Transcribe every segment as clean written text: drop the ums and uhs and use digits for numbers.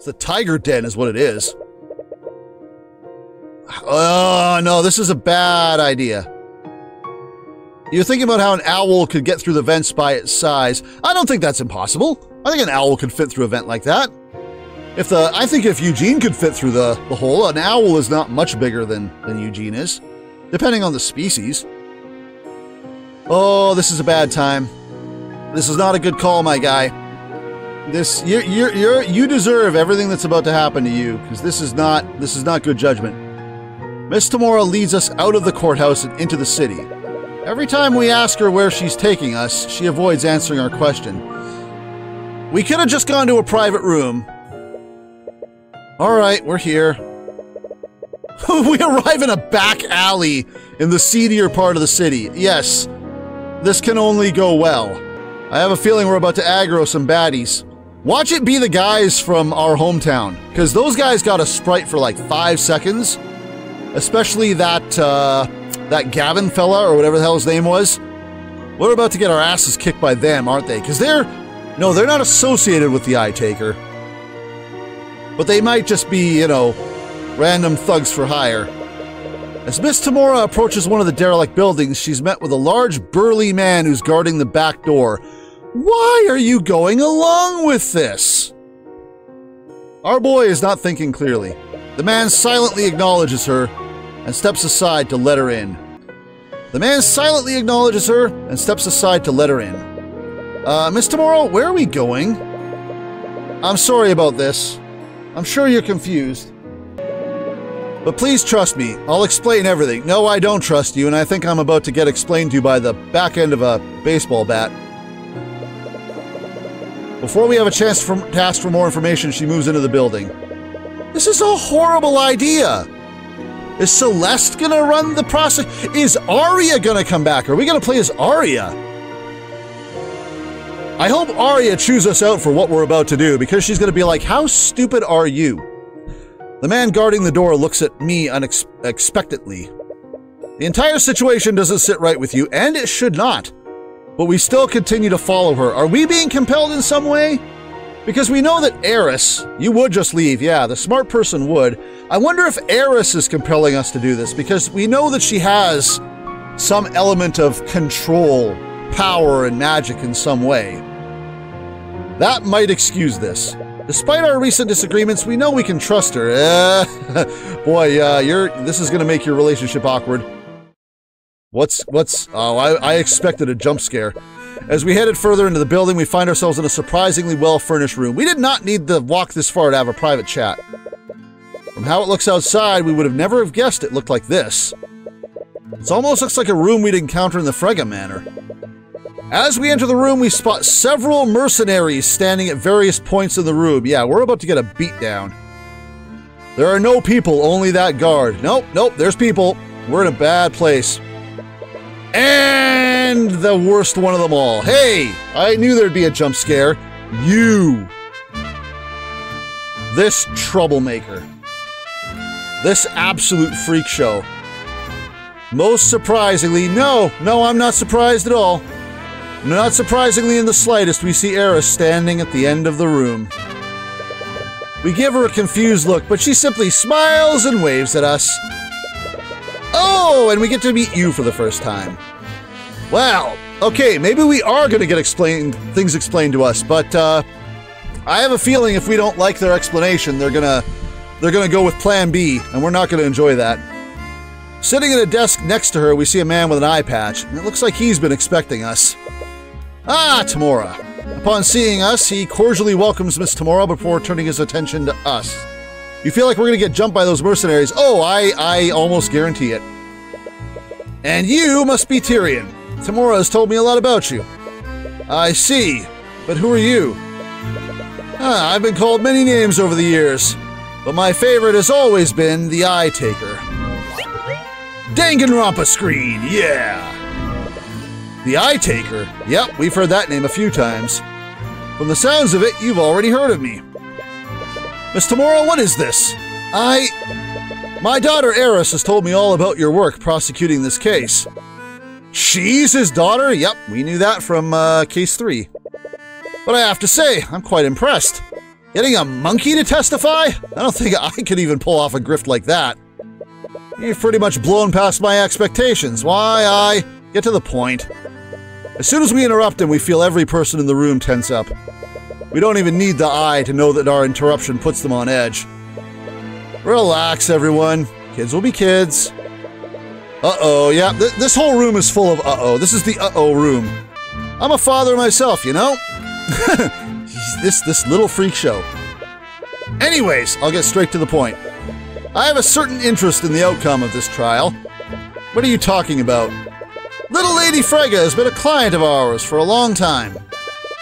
It's the tiger den is what it is. Oh, no, this is a bad idea. You're thinking about how an owl could get through the vents by its size. I don't think that's impossible. I think an owl could fit through a vent like that. I think if Eugene could fit through the hole, an owl is not much bigger than Eugene is, depending on the species. Oh, this is a bad time. This is not a good call, my guy. You deserve everything that's about to happen to you, because this is not good judgment. Miss Tamora leads us out of the courthouse and into the city. Every time we ask her where she's taking us, she avoids answering our question. We could have just gone to a private room. All right, we're here. We arrive in a back alley in the seedier part of the city. Yes, this can only go well. I have a feeling we're about to aggro some baddies. Watch it be the guys from our hometown, because those guys got a sprite for like 5 seconds. Especially that Gavin fella, or whatever the hell his name was. We're about to get our asses kicked by them, aren't they? Because they're not associated with the Eye Taker. But they might just be, you know, random thugs for hire. As Miss Tamora approaches one of the derelict buildings, she's met with a large, burly man who's guarding the back door. Why are you going along with this? Our boy is not thinking clearly. The man silently acknowledges her and steps aside to let her in. Miss Tamora, where are we going? I'm sorry about this. I'm sure you're confused. But please trust me, I'll explain everything. No, I don't trust you, and I think I'm about to get explained to by the back end of a baseball bat. Before we have a chance to ask for more information, she moves into the building. This is a horrible idea. Is Celeste gonna run the process? Is Aria gonna come back? Are we gonna play as Aria? I hope Aria chews us out for what we're about to do, because she's gonna be like, how stupid are you? The man guarding the door looks at me unexpectedly. The entire situation doesn't sit right with you, and it should not. But we still continue to follow her. Are we being compelled in some way? Because we know that Eris, you would just leave, yeah, the smart person would. I wonder if Eris is compelling us to do this, because we know that she has some element of control, power, and magic in some way. That might excuse this. Despite our recent disagreements, we know we can trust her. Boy, this is gonna make your relationship awkward. Oh, I expected a jump scare. As we headed further into the building, we find ourselves in a surprisingly well-furnished room. We did not need to walk this far to have a private chat. From how it looks outside, we would have never have guessed it looked like this. It almost looks like a room we'd encounter in the Frega Manor. As we enter the room, we spot several mercenaries standing at various points in the room. Yeah, we're about to get a beatdown. There are no people, only that guard. Nope, there's people. We're in a bad place. And the worst one of them all. Hey, I knew there'd be a jump scare. You. This troublemaker. This absolute freak show. Most surprisingly, no, I'm not surprised at all. Not surprisingly in the slightest, we see Eris standing at the end of the room. We give her a confused look, but she simply smiles and waves at us. Oh, and we get to meet you for the first time. Well, okay, maybe we are going to get things explained to us, but I have a feeling if we don't like their explanation, they're gonna go with Plan B, and we're not going to enjoy that. Sitting at a desk next to her, we see a man with an eye patch, and it looks like he's been expecting us. Ah, Tamora. Upon seeing us, he cordially welcomes Miss Tamora before turning his attention to us. You feel like we're going to get jumped by those mercenaries? Oh, I almost guarantee it. And you must be Tyrion. Tamora has told me a lot about you. I see. But who are you? I've been called many names over the years, but my favorite has always been the Eye Taker. Danganronpa Screen, yeah! The Eye Taker? Yep, we've heard that name a few times. From the sounds of it, you've already heard of me. Miss Tamora, what is this? My daughter Eris has told me all about your work prosecuting this case. She's his daughter? Yep, we knew that from case 3. But I have to say, I'm quite impressed. Getting a monkey to testify? I don't think I could even pull off a grift like that. You've pretty much blown past my expectations. Why, get to the point. As soon as we interrupt him, we feel every person in the room tense up. We don't even need the eye to know that our interruption puts them on edge. Relax, everyone. Kids will be kids. Uh-oh, yeah, this whole room is full of uh-oh. This is the uh-oh room. I'm a father myself, you know? this little freak show. Anyways, I'll get straight to the point. I have a certain interest in the outcome of this trial. What are you talking about? Little Lady Frege has been a client of ours for a long time.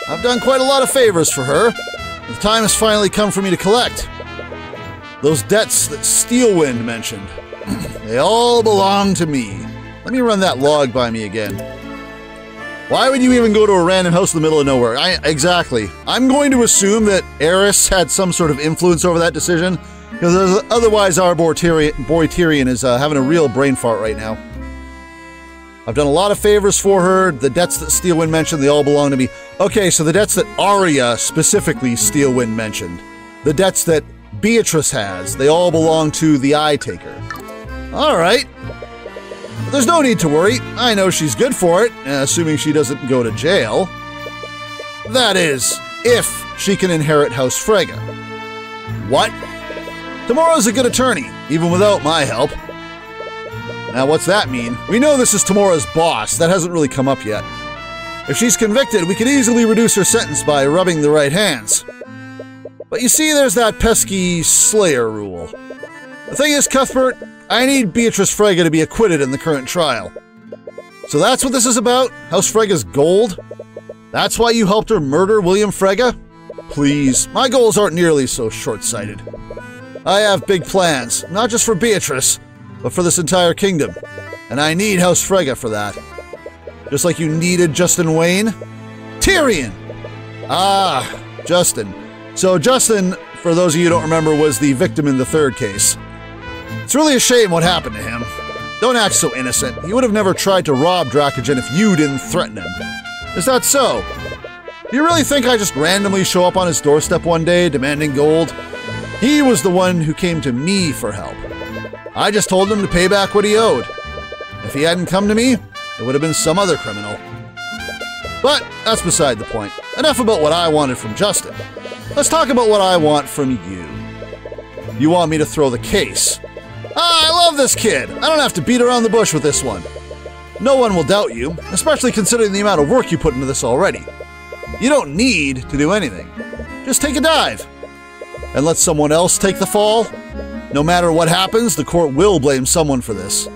I've done quite a lot of favors for her. The time has finally come for me to collect. Those debts that Steelwind mentioned. They all belong to me. Let me run that log by me again. Why would you even go to a random house in the middle of nowhere? Exactly. I'm going to assume that Eris had some sort of influence over that decision, because otherwise our boy Tyrion is having a real brain fart right now. I've done a lot of favors for her. The debts that Steelwind mentioned, they all belong to me. Okay, so the debts that Aria, specifically Steelwind, mentioned. The debts that Beatrice has, they all belong to the Eye Taker. All right. There's no need to worry. I know she's good for it, assuming she doesn't go to jail. That is, if she can inherit House Frege. What? Tamara's a good attorney, even without my help. Now, what's that mean? We know this is Tamara's boss. That hasn't really come up yet. If she's convicted, we could easily reduce her sentence by rubbing the right hands. But you see, there's that pesky Slayer rule. The thing is, Cuthbert, I need Beatrice Frege to be acquitted in the current trial. So that's what this is about? House Frege's gold? That's why you helped her murder William Frege? Please, my goals aren't nearly so short-sighted. I have big plans, not just for Beatrice, but for this entire kingdom. And I need House Frege for that. Just like you needed Justin Wayne? Tyrion! Ah, Justin. So Justin, for those of you who don't remember, was the victim in the third case. It's really a shame what happened to him. Don't act so innocent. He would have never tried to rob Dracogen if you didn't threaten him. Is that so? Do you really think I just randomly show up on his doorstep one day demanding gold? He was the one who came to me for help. I just told him to pay back what he owed. If he hadn't come to me, it would have been some other criminal. But that's beside the point. Enough about what I wanted from Justin. Let's talk about what I want from you. You want me to throw the case. Ah, I love this kid. I don't have to beat around the bush with this one. No one will doubt you, especially considering the amount of work you put into this already. You don't need to do anything. Just take a dive. And let someone else take the fall. No matter what happens, the court will blame someone for this.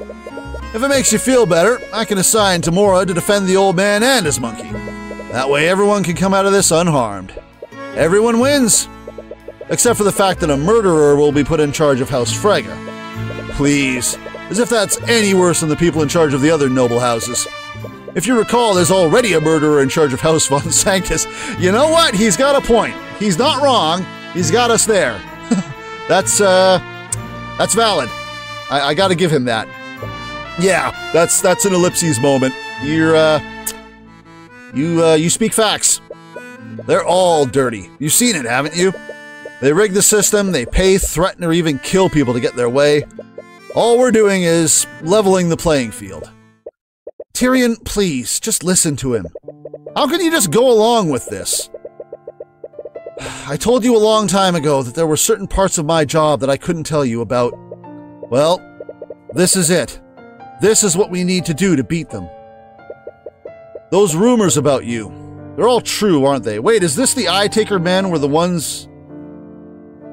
If it makes you feel better, I can assign Tamara to defend the old man and his monkey. That way everyone can come out of this unharmed. Everyone wins. Except for the fact that a murderer will be put in charge of House Frege. Please, as if that's any worse than the people in charge of the other noble houses. If you recall, there's already a murderer in charge of House Von Sanctus. You know what? He's got a point. He's not wrong. He's got us there. That's valid. I gotta give him that. Yeah, that's an ellipses moment. You speak facts. They're all dirty. You've seen it, haven't you? They rig the system, they pay, threaten, or even kill people to get their way. All we're doing is leveling the playing field. Tyrion, please, just listen to him. How can you just go along with this? I told you a long time ago that there were certain parts of my job that I couldn't tell you about. Well, this is it. This is what we need to do to beat them. Those rumors about you, they're all true, aren't they? Wait, is this the Eye Taker men were the ones...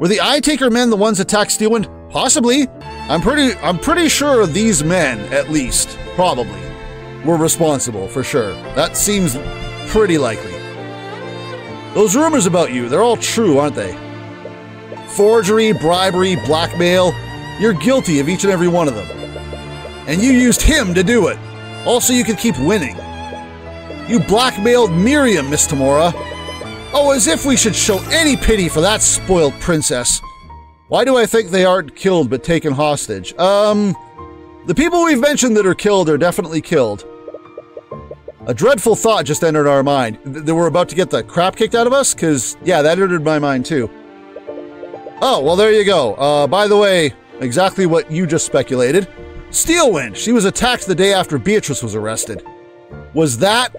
Were the Eye Taker men the ones attacked Steelwind? Possibly. I'm pretty sure these men, at least, probably, were responsible, for sure. That seems pretty likely. Those rumors about you, they're all true, aren't they? Forgery, bribery, blackmail, you're guilty of each and every one of them. And you used him to do it. Also, you could keep winning. You blackmailed Miriam, Miss Tamara. Oh, as if we should show any pity for that spoiled princess. Why do I think they aren't killed but taken hostage? The people we've mentioned that are killed are definitely killed. A dreadful thought just entered our mind. That we're about to get the crap kicked out of us? Because, yeah, that entered my mind too. Oh, well, there you go. By the way, exactly what you just speculated. Steelwind, she was attacked the day after Beatrice was arrested. Was that?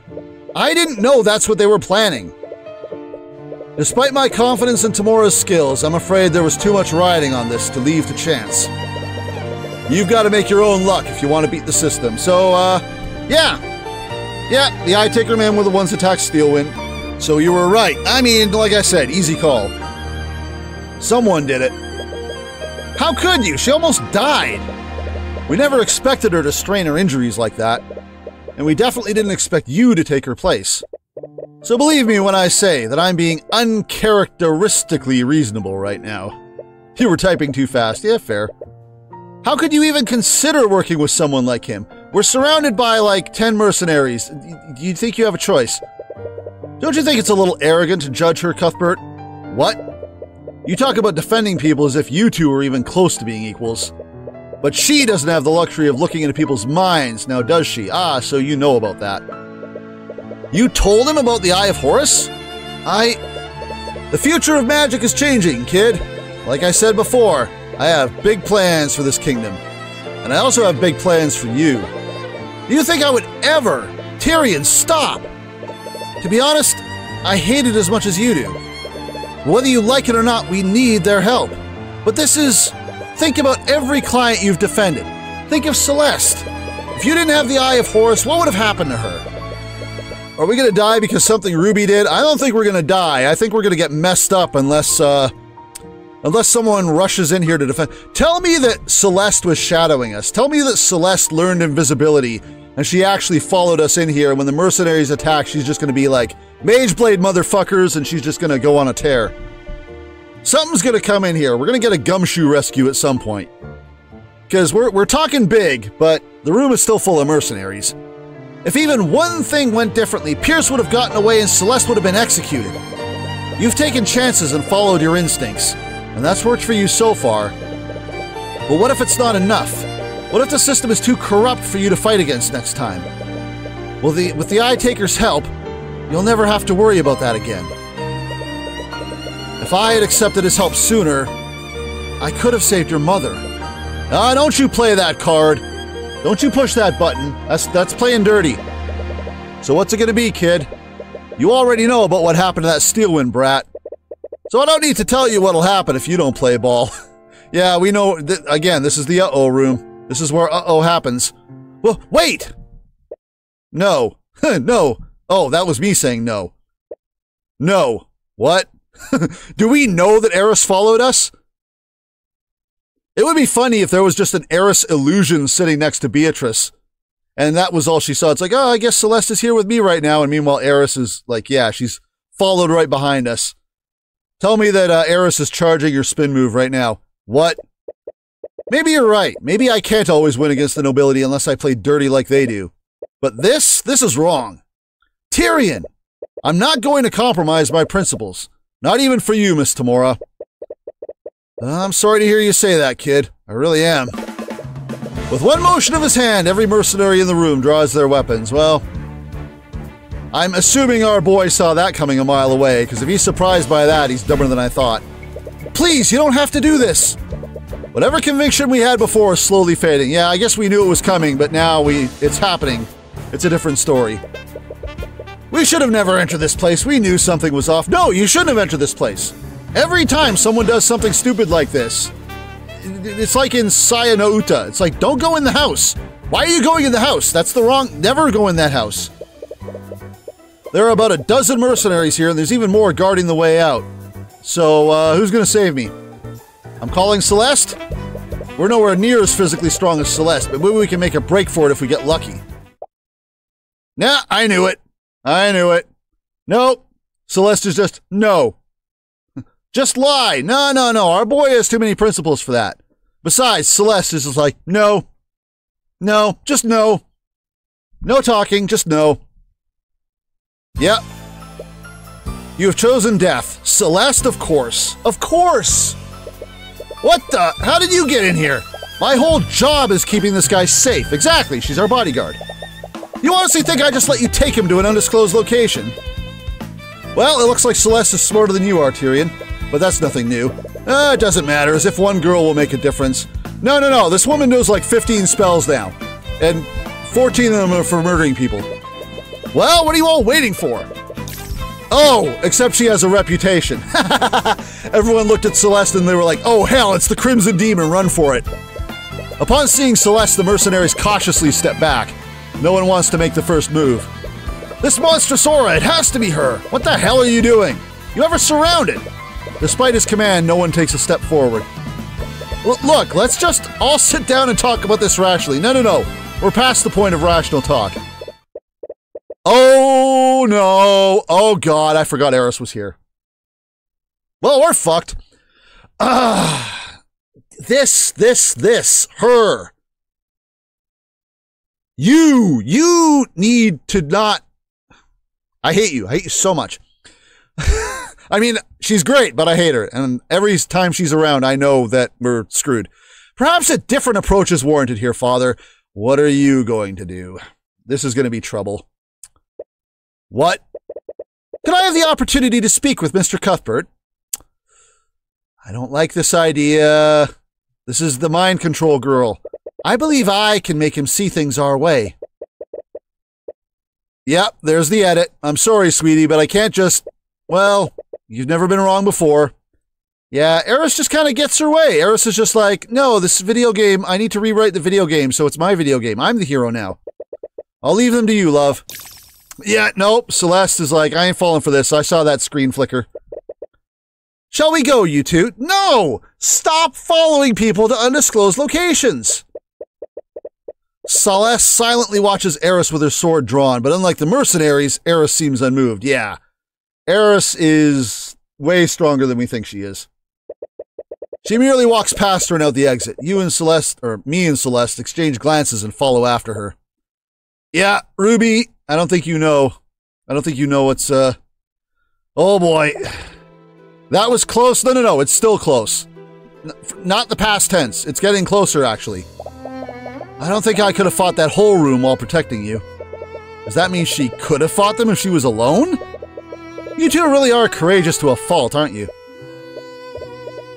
I didn't know that's what they were planning. Despite my confidence in Tamora's skills, I'm afraid there was too much riding on this to leave to chance. You've got to make your own luck if you want to beat the system. So, yeah. Yeah, the Eye-Taker men were the ones that attacked Steelwind. So you were right. I mean, like I said, easy call. Someone did it. How could you? She almost died. We never expected her to strain her injuries like that. And we definitely didn't expect you to take her place. So believe me when I say that I'm being uncharacteristically reasonable right now. You were typing too fast. Yeah, fair. How could you even consider working with someone like him? We're surrounded by like 10 mercenaries. Do you think you have a choice? Don't you think it's a little arrogant to judge her, Cuthbert? What? You talk about defending people as if you two are even close to being equals. But she doesn't have the luxury of looking into people's minds, now does she? Ah, so you know about that. You told him about the Eye of Horus? The future of magic is changing, kid. Like I said before, I have big plans for this kingdom. And I also have big plans for you. Do you think I would ever? Tyrion, stop! To be honest, I hate it as much as you do. Whether you like it or not, we need their help. But this is... Think about every client you've defended. Think of Celeste. If you didn't have the Eye of Horus, what would have happened to her? Are we gonna die because something Ruby did? I don't think we're gonna die. I think we're gonna get messed up unless someone rushes in here to defend. Tell me that Celeste was shadowing us. Tell me that Celeste learned invisibility and she actually followed us in here, and when the mercenaries attack, she's just gonna be like, Mage Blade motherfuckers, and she's just gonna go on a tear. Something's gonna come in here. We're gonna get a gumshoe rescue at some point. Because we're talking big, but the room is still full of mercenaries. If even one thing went differently, Pierce would have gotten away and Celeste would have been executed. You've taken chances and followed your instincts, and that's worked for you so far. But what if it's not enough? What if the system is too corrupt for you to fight against next time? Well, with the Eye-Taker's help, you'll never have to worry about that again. If I had accepted his help sooner, I could have saved your mother. Ah, don't you play that card. Don't you push that button. That's playing dirty. So what's it gonna be, kid? You already know about what happened to that Steelwind brat. So I don't need to tell you what'll happen if you don't play ball. Yeah, we know. Again, this is the uh-oh room. This is where uh-oh happens. Well, wait! No. No. Oh, that was me saying no. No. What? Do we know that Eris followed us? It would be funny if there was just an Eris illusion sitting next to Beatrice, and that was all she saw. It's like, oh, I guess Celeste is here with me right now, and meanwhile Eris is like, yeah, she's followed right behind us. Tell me that Eris is charging your spin move right now. What? Maybe you're right. Maybe I can't always win against the nobility unless I play dirty like they do. But this is wrong. Tyrion! I'm not going to compromise my principles. Not even for you, Miss Tamora. I'm sorry to hear you say that, kid. I really am. With one motion of his hand, every mercenary in the room draws their weapons. Well, I'm assuming our boy saw that coming a mile away, because if he's surprised by that, he's dumber than I thought. Please, you don't have to do this! Whatever conviction we had before is slowly fading. Yeah, I guess we knew it was coming, but now it's happening. It's a different story. We should have never entered this place. We knew something was off. No, you shouldn't have entered this place. Every time someone does something stupid like this, it's like in Saya no Uta. It's like, don't go in the house. Why are you going in the house? That's the wrong... Never go in that house. There are about a dozen mercenaries here, and there's even more guarding the way out. So, who's gonna save me? I'm calling Celeste? We're nowhere near as physically strong as Celeste, but maybe we can make a break for it if we get lucky. Nah, I knew it. I knew it. Nope. Celeste is just... No. Just lie. No, no, no. Our boy has too many principles for that. Besides, Celeste is just like, no. No. Just no. No talking. Just no. Yep. You have chosen death. Celeste, of course. Of course! What the? How did you get in here? My whole job is keeping this guy safe. Exactly. She's our bodyguard. You honestly think I just let you take him to an undisclosed location? Well, it looks like Celeste is smarter than you are, Tyrion. But that's nothing new. It doesn't matter, as if one girl will make a difference. No, this woman knows like 15 spells now. And 14 of them are for murdering people. Well, what are you all waiting for? Oh, except she has a reputation. Everyone looked at Celeste and they were like, oh hell, it's the Crimson Demon, run for it. Upon seeing Celeste, the mercenaries cautiously step back. No one wants to make the first move. This monstrous aura, it has to be her. What the hell are you doing? You have her surrounded. Despite his command, no one takes a step forward. Look, let's just all sit down and talk about this rationally. No. We're past the point of rational talk. Oh no. Oh god, I forgot Eris was here. Well, we're fucked. This, her. You need to not. I hate you so much. I mean, she's great, but I hate her. And every time she's around, I know that we're screwed. Perhaps a different approach is warranted here, Father. What are you going to do? This is going to be trouble. What? Could I have the opportunity to speak with Mr. Cuthbert? I don't like this idea. This is the mind control girl. I believe I can make him see things our way. Yep, there's the edit. I'm sorry, sweetie, but I can't just... Well, you've never been wrong before. Yeah, Eris just kind of gets her way. Eris is just like, no, this video game, I need to rewrite the video game, so it's my video game. I'm the hero now. I'll leave them to you, love. Yeah, nope. Celeste is like, I ain't falling for this. I saw that screen flicker. Shall we go, you two? No! Stop following people to undisclosed locations! Celeste silently watches Eris with her sword drawn, but unlike the mercenaries, Eris seems unmoved. Yeah. Eris is way stronger than we think she is. She merely walks past her and out the exit. You and Celeste, or me and Celeste, exchange glances and follow after her. Yeah, Ruby, I don't think you know. I don't think you know what's, oh boy. That was close. No, it's still close. Not the past tense. It's getting closer, actually. I don't think I could have fought that whole room while protecting you. Does that mean she could have fought them if she was alone? You two really are courageous to a fault, aren't you?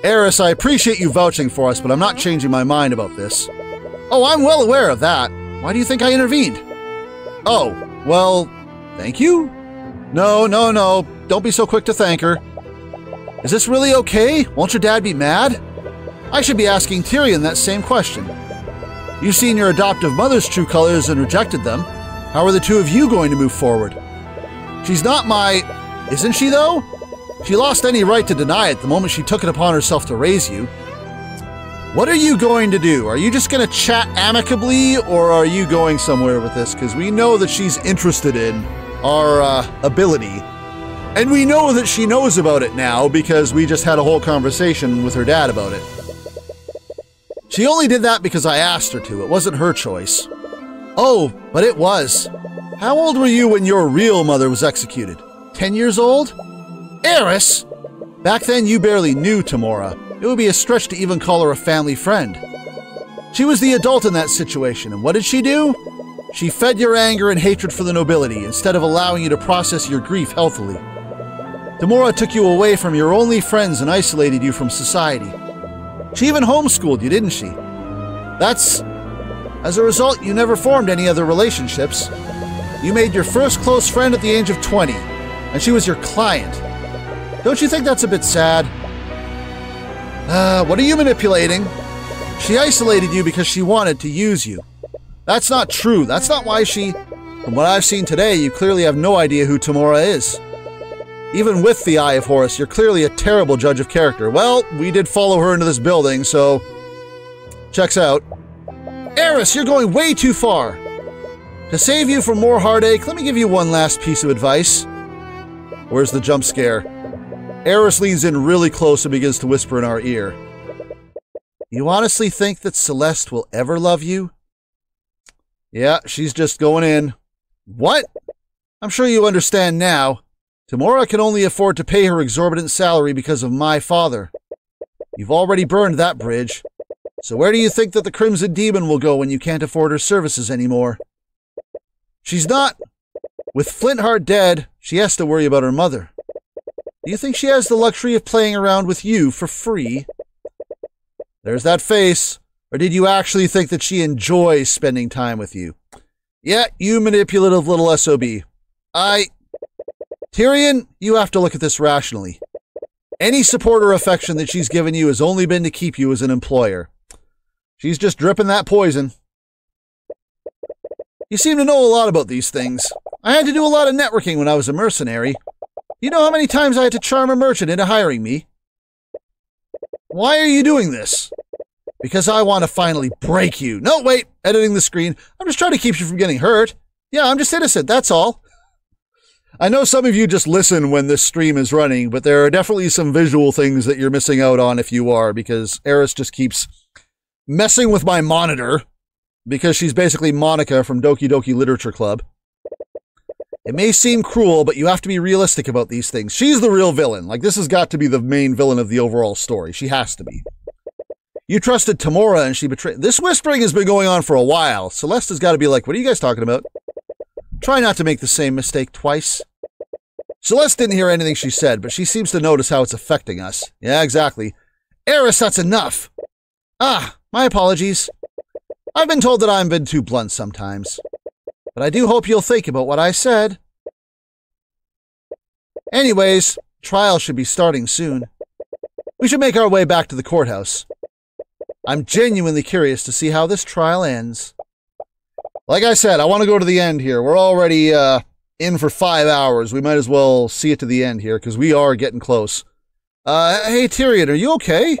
Eris, I appreciate you vouching for us, but I'm not changing my mind about this. Oh, I'm well aware of that. Why do you think I intervened? Oh, well, thank you? No. Don't be so quick to thank her. Is this really okay? Won't your dad be mad? I should be asking Tyrion that same question. You've seen your adoptive mother's true colors and rejected them. How are the two of you going to move forward? She's not my... Isn't she, though? She lost any right to deny it the moment she took it upon herself to raise you. What are you going to do? Are you just going to chat amicably, or are you going somewhere with this? Because we know that she's interested in our ability. And we know that she knows about it now because we just had a whole conversation with her dad about it. She only did that because I asked her to. It wasn't her choice. Oh, but it was. How old were you when your real mother was executed? 10 years old? Eris! Back then you barely knew Tamora. It would be a stretch to even call her a family friend. She was the adult in that situation, and what did she do? She fed your anger and hatred for the nobility instead of allowing you to process your grief healthily. Tamora took you away from your only friends and isolated you from society. She even homeschooled you, didn't she? As a result, you never formed any other relationships. You made your first close friend at the age of 20, and she was your client. Don't you think that's a bit sad? What are you manipulating? She isolated you because she wanted to use you. That's not true. That's not why she... From what I've seen today, you clearly have no idea who Tamora is. Even with the Eye of Horus, you're clearly a terrible judge of character. Well, we did follow her into this building, so... Checks out. Eris, you're going way too far! To save you from more heartache, let me give you one last piece of advice. Where's the jump scare? Eris leans in really close and begins to whisper in our ear. You honestly think that Celeste will ever love you? Yeah, she's just going in. What? I'm sure you understand now. Tamora can only afford to pay her exorbitant salary because of my father. You've already burned that bridge. So where do you think that the Crimson Demon will go when you can't afford her services anymore? She's not. With Flintheart dead, she has to worry about her mother. Do you think she has the luxury of playing around with you for free? There's that face. Or did you actually think that she enjoys spending time with you? Yeah, you manipulative little SOB. Tyrion, you have to look at this rationally. Any support or affection that she's given you has only been to keep you as an employer. She's just dripping that poison. You seem to know a lot about these things. I had to do a lot of networking when I was a mercenary. You know how many times I had to charm a merchant into hiring me? Why are you doing this? Because I want to finally break you. No, wait, editing the screen. I'm just trying to keep you from getting hurt. Yeah, I'm just innocent, that's all. I know some of you just listen when this stream is running, but there are definitely some visual things that you're missing out on if you are, because Eris just keeps messing with my monitor, because she's basically Monica from Doki Doki Literature Club. It may seem cruel, but you have to be realistic about these things. She's the real villain. Like, this has got to be the main villain of the overall story. She has to be. You trusted Tamora and she betrayed... This whispering has been going on for a while. Celeste has got to be like, what are you guys talking about? Try not to make the same mistake twice. Celeste didn't hear anything she said, but she seems to notice how it's affecting us. Yeah, exactly. Eris, that's enough. Ah, my apologies. I've been told that I've been too blunt sometimes. But I do hope you'll think about what I said. Anyways, trial should be starting soon. We should make our way back to the courthouse. I'm genuinely curious to see how this trial ends. Like I said, I want to go to the end here. We're already in for 5 hours. We might as well see it to the end here, because we are getting close. Hey, Tyrion, are you okay?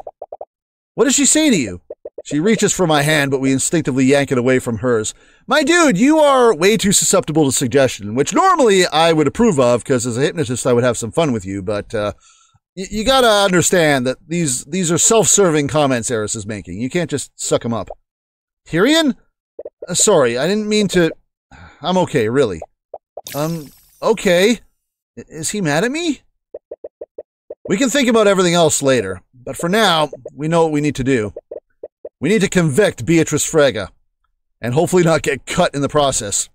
What does she say to you? She reaches for my hand, but we instinctively yank it away from hers. My dude, you are way too susceptible to suggestion, which normally I would approve of, because as a hypnotist I would have some fun with you, but you gotta understand that these are self-serving comments Eris is making. You can't just suck them up. Tyrion? Sorry, I didn't mean to... I'm okay, really. Okay. Is he mad at me? We can think about everything else later, but for now, we know what we need to do. We need to convict Beatrice Frege, and hopefully not get cut in the process.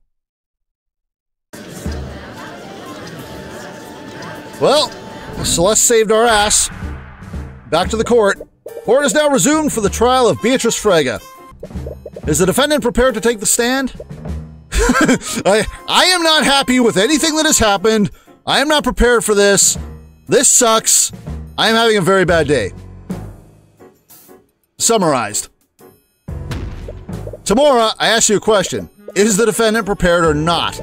Well, Celeste saved our ass. Back to the court. Court is now resumed for the trial of Beatrice Frege. Is the defendant prepared to take the stand? I am not happy with anything that has happened. I am not prepared for this. This sucks. I am having a very bad day. Summarized. Tamora, I ask you a question. Is the defendant prepared or not?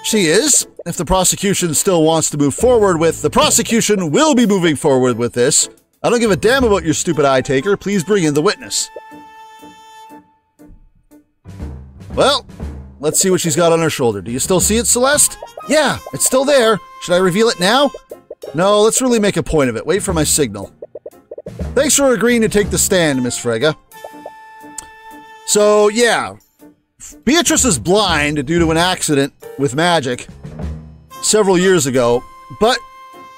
She is. If the prosecution still wants to move forward with... The prosecution will be moving forward with this. I don't give a damn about your stupid eye taker. Please bring in the witness. Well, let's see what she's got on her shoulder. Do you still see it, Celeste? Yeah, it's still there. Should I reveal it now? No, let's really make a point of it. Wait for my signal. Thanks for agreeing to take the stand, Miss Frege. So, yeah. Beatrice is blind due to an accident with magic several years ago, but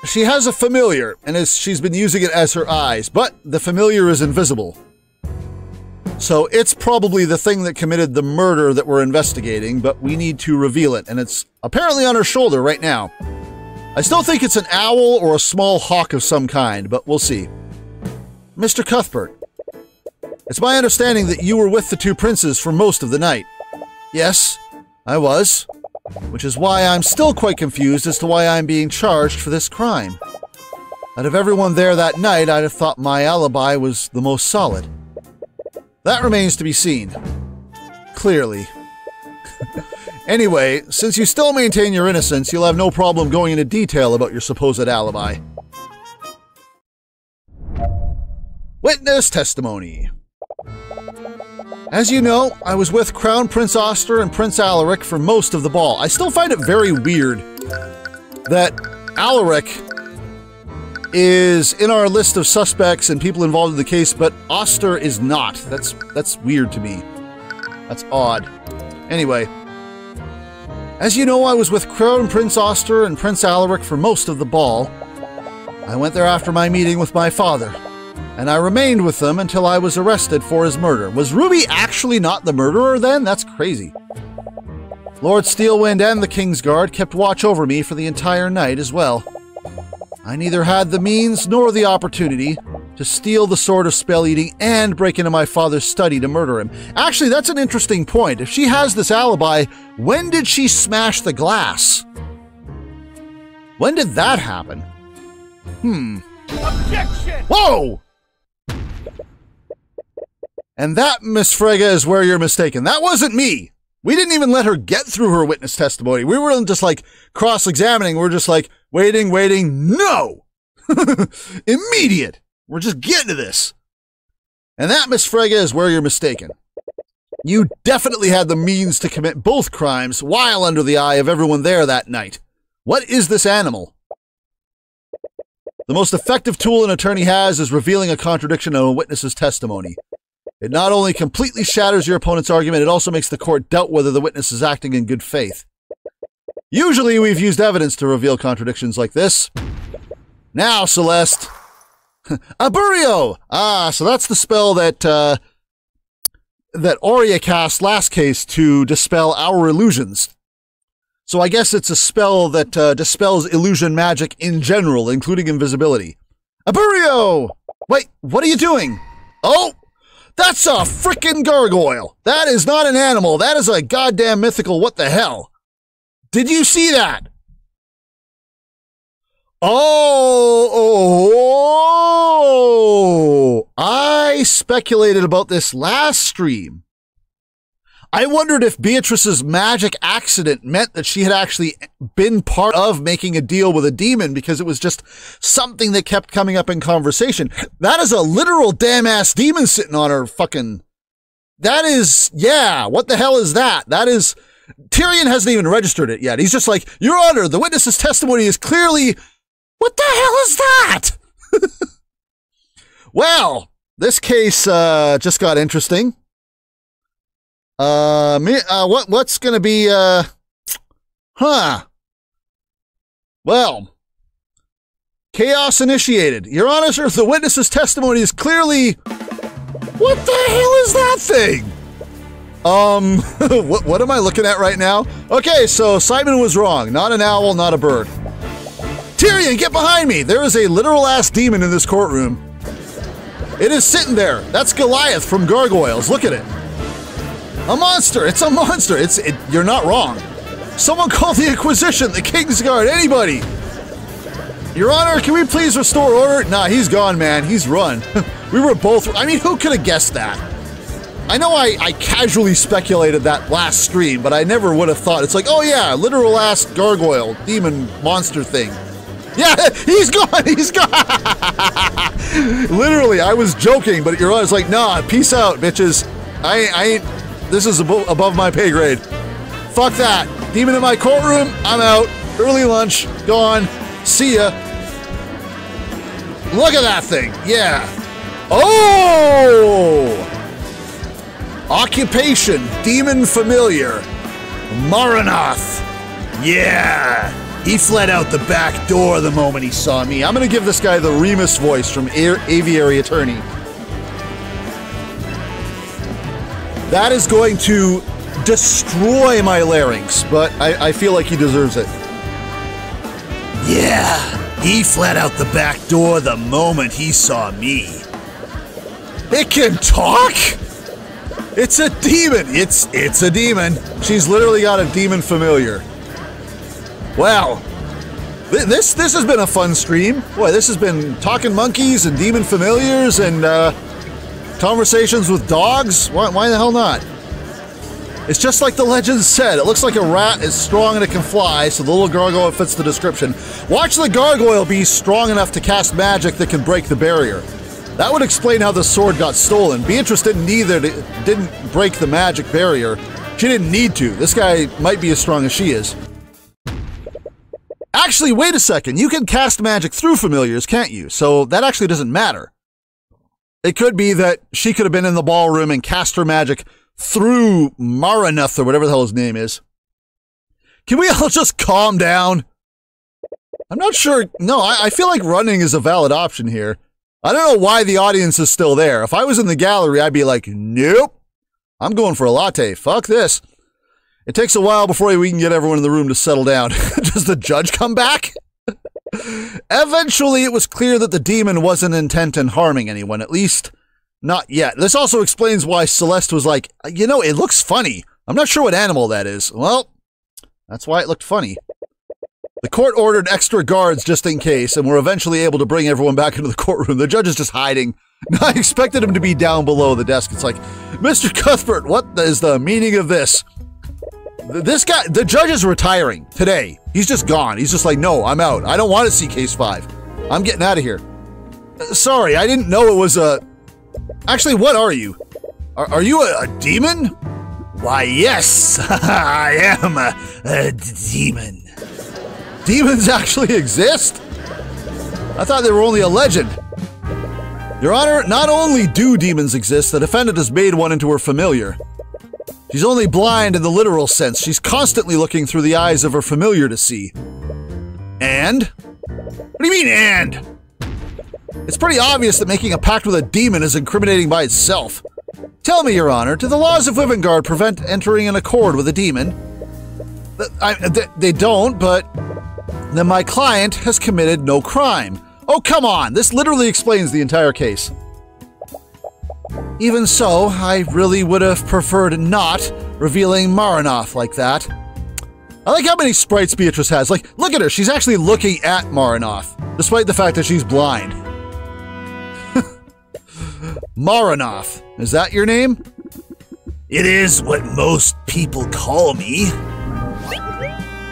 she has a familiar, and she's been using it as her eyes, but the familiar is invisible. So it's probably the thing that committed the murder that we're investigating, but we need to reveal it, and it's apparently on her shoulder right now. I still think it's an owl or a small hawk of some kind, but we'll see. Mr. Cuthbert, it's my understanding that you were with the two princes for most of the night. Yes, I was, which is why I'm still quite confused as to why I'm being charged for this crime. Out of everyone there that night, I'd have thought my alibi was the most solid. That remains to be seen. Clearly. Anyway, since you still maintain your innocence, you'll have no problem going into detail about your supposed alibi. Witness testimony. As you know, I was with Crown Prince Oster and Prince Alaric for most of the ball. I still find it very weird that Alaric is in our list of suspects and people involved in the case, but Oster is not. That's weird to me. That's odd. Anyway, as you know, I was with Crown Prince Oster and Prince Alaric for most of the ball. I went there after my meeting with my father, and I remained with them until I was arrested for his murder. Was Ruby actually not the murderer then? That's crazy. Lord Steelwind and the Kingsguard kept watch over me for the entire night as well. I neither had the means nor the opportunity to steal the sword of spell eating and break into my father's study to murder him. Actually, that's an interesting point. If she has this alibi, when did she smash the glass? When did that happen? Objection! Whoa! And that, Miss Frege, is where you're mistaken. That wasn't me. We didn't even let her get through her witness testimony. We weren't just like cross-examining. We're just like waiting. No! Immediate. We're just getting to this. And that, Miss Frege, is where you're mistaken. You definitely had the means to commit both crimes while under the eye of everyone there that night. What is this animal? The most effective tool an attorney has is revealing a contradiction in a witness's testimony. It not only completely shatters your opponent's argument, it also makes the court doubt whether the witness is acting in good faith. Usually we've used evidence to reveal contradictions like this. Now, Celeste. Aburio! Ah, so that's the spell that, that Aria cast last case to dispel our illusions. So I guess it's a spell that dispels illusion magic in general, including invisibility. Aburio! Wait, what are you doing? Oh! That's a frickin' gargoyle! That is not an animal, that is a goddamn mythical what the hell. Did you see that? Oh, I speculated about this last stream. I wondered if Beatrice's magic accident meant that she had actually been part of making a deal with a demon because it was just something that kept coming up in conversation. That is a literal damn-ass demon sitting on her fucking... That is... Yeah, what the hell is that? That is... Tyrion hasn't even registered it yet. He's just like, Your Honor, the witness's testimony is clearly... What the hell is that? Well, this case just got interesting. What's gonna be, Well, chaos initiated. Your Honor, sir, the witness's testimony is clearly... What the hell is that thing? What am I looking at right now? Okay, so Psy'Min was wrong. Not an owl, not a bird. Tyrion, get behind me! There is a literal-ass demon in this courtroom. It is sitting there. That's Goliath from Gargoyles. Look at it. A monster! It's a monster! You're not wrong. Someone call the Inquisition, the Kingsguard, anybody! Your Honor, can we please restore order? Nah, he's gone, man. He's run. We were both... I mean, who could have guessed that? I know I casually speculated that last stream, but I never would have thought. It's like, oh yeah, literal-ass gargoyle, demon, monster thing. Yeah, he's gone! He's gone! Literally, I was joking, but Your Honor's like, nah, peace out, bitches. I ain't... This is above my pay grade. Fuck that. Demon in my courtroom, I'm out. Early lunch, gone. See ya. Look at that thing. Yeah. Oh! Occupation, demon familiar. Maranath. Yeah. He fled out the back door the moment he saw me. I'm gonna give this guy the Remus voice from Aviary Attorney. That is going to destroy my larynx, but I feel like he deserves it. Yeah, he fled out the back door the moment he saw me. It can talk? It's a demon. It's a demon. She's literally got a demon familiar. Wow. This has been a fun stream. Boy, this has been talking monkeys and demon familiars and conversations with dogs. Why the hell not? It's just like the legend said. It looks like a rat is strong and it can fly, so the little gargoyle fits the description. Watch the gargoyle be strong enough to cast magic that can break the barrier. That would explain how the sword got stolen. Beatrice didn't break the magic barrier. She didn't need to. This guy might be as strong as she is. Actually, wait a second. You can cast magic through familiars, can't you? So that actually doesn't matter. It could be that she could have been in the ballroom and cast her magic through Maranath or whatever the hell his name is. Can we all just calm down? I'm not sure. No, I feel like running is a valid option here. I don't know why the audience is still there. If I was in the gallery, I'd be like, nope. I'm going for a latte. Fuck this. It takes a while before we can get everyone in the room to settle down. Does the judge come back? Eventually, it was clear that the demon wasn't intent on harming anyone, at least not yet. This also explains why Celeste was like, you know, it looks funny. I'm not sure what animal that is. Well, that's why it looked funny. The court ordered extra guards just in case, and were eventually able to bring everyone back into the courtroom. The judge is just hiding. I expected him to be down below the desk. It's like, Mr. Cuthbert, what is the meaning of this? This guy, the judge is retiring today. He's just gone. He's just like, no, I'm out. I don't want to see case 5. I'm getting out of here. Sorry, I didn't know it was a... Actually, what are you? Are you a demon? Why, yes, I am a demon. Demons actually exist? I thought they were only a legend. Your Honor, not only do demons exist, the defendant has made one into her familiar. She's only blind in the literal sense. She's constantly looking through the eyes of her familiar to see. And? What do you mean, and? It's pretty obvious that making a pact with a demon is incriminating by itself. Tell me, Your Honor, do the laws of Wivengard prevent entering an accord with a demon? They don't, but then my client has committed no crime. Oh, come on! This literally explains the entire case. Even so, I really would have preferred not revealing Maranoth like that. I like how many sprites Beatrice has. Like, look at her, she's actually looking at Maranoth, despite the fact that she's blind. Maranoth, is that your name? It is what most people call me.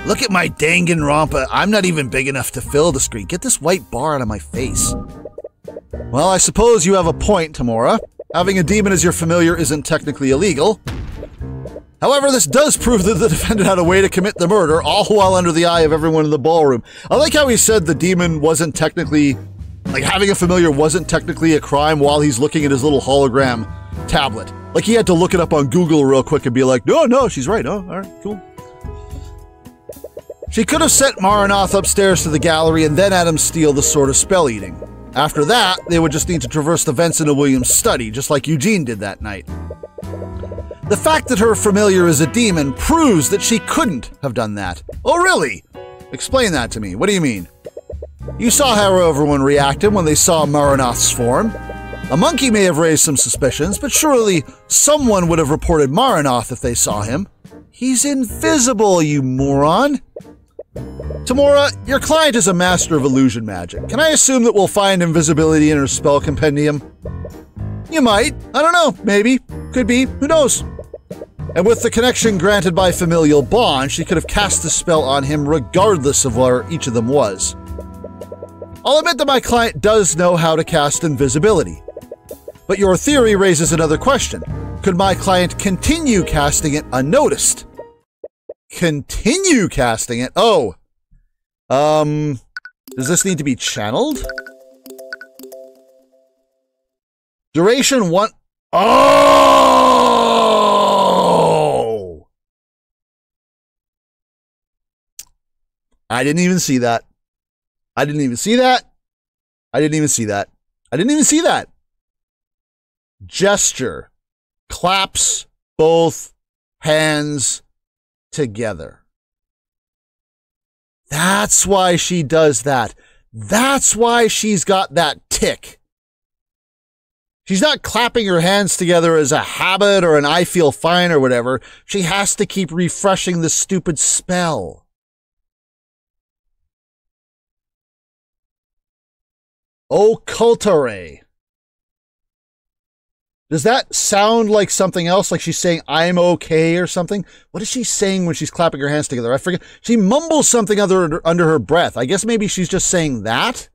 Look at my Danganronpa. I'm not even big enough to fill the screen. Get this white bar out of my face. Well, I suppose you have a point, Tamora. Having a demon as your familiar isn't technically illegal. However, this does prove that the defendant had a way to commit the murder, all while under the eye of everyone in the ballroom. I like how he said the demon wasn't technically... Like, having a familiar wasn't technically a crime while he's looking at his little hologram tablet. Like, he had to look it up on Google real quick and be like, no, she's right. Oh, all right, cool. She could have sent Maranoth upstairs to the gallery and then had him steal the Sword of Spell Eating. After that, they would just need to traverse the vents into William's study, just like Eugene did that night. The fact that her familiar is a demon proves that she couldn't have done that. Oh, really? Explain that to me. What do you mean? You saw how everyone reacted when they saw Maranoth's form. A monkey may have raised some suspicions, but surely someone would have reported Maranoth if they saw him. He's invisible, you moron. Tamora, your client is a master of illusion magic. Can I assume that we'll find invisibility in her spell compendium? You might. I don't know. Maybe. Could be. Who knows? And with the connection granted by familial bond, she could have cast the spell on him regardless of where each of them was. I'll admit that my client does know how to cast invisibility. But your theory raises another question. Could my client continue casting it unnoticed? Continue casting it? Oh. Does this need to be channeled? Duration 1... Oh! I didn't even see that. I didn't even see that. I didn't even see that. I didn't even see that. Gesture. Claps both hands together. That's why she does that. That's why she's got that tick. She's not clapping her hands together as a habit or an I feel fine or whatever. She has to keep refreshing the stupid spell. Occultare. Does that sound like something else? Like she's saying, I'm okay or something? What is she saying when she's clapping her hands together? I forget. She mumbles something under her breath. I guess maybe she's just saying that.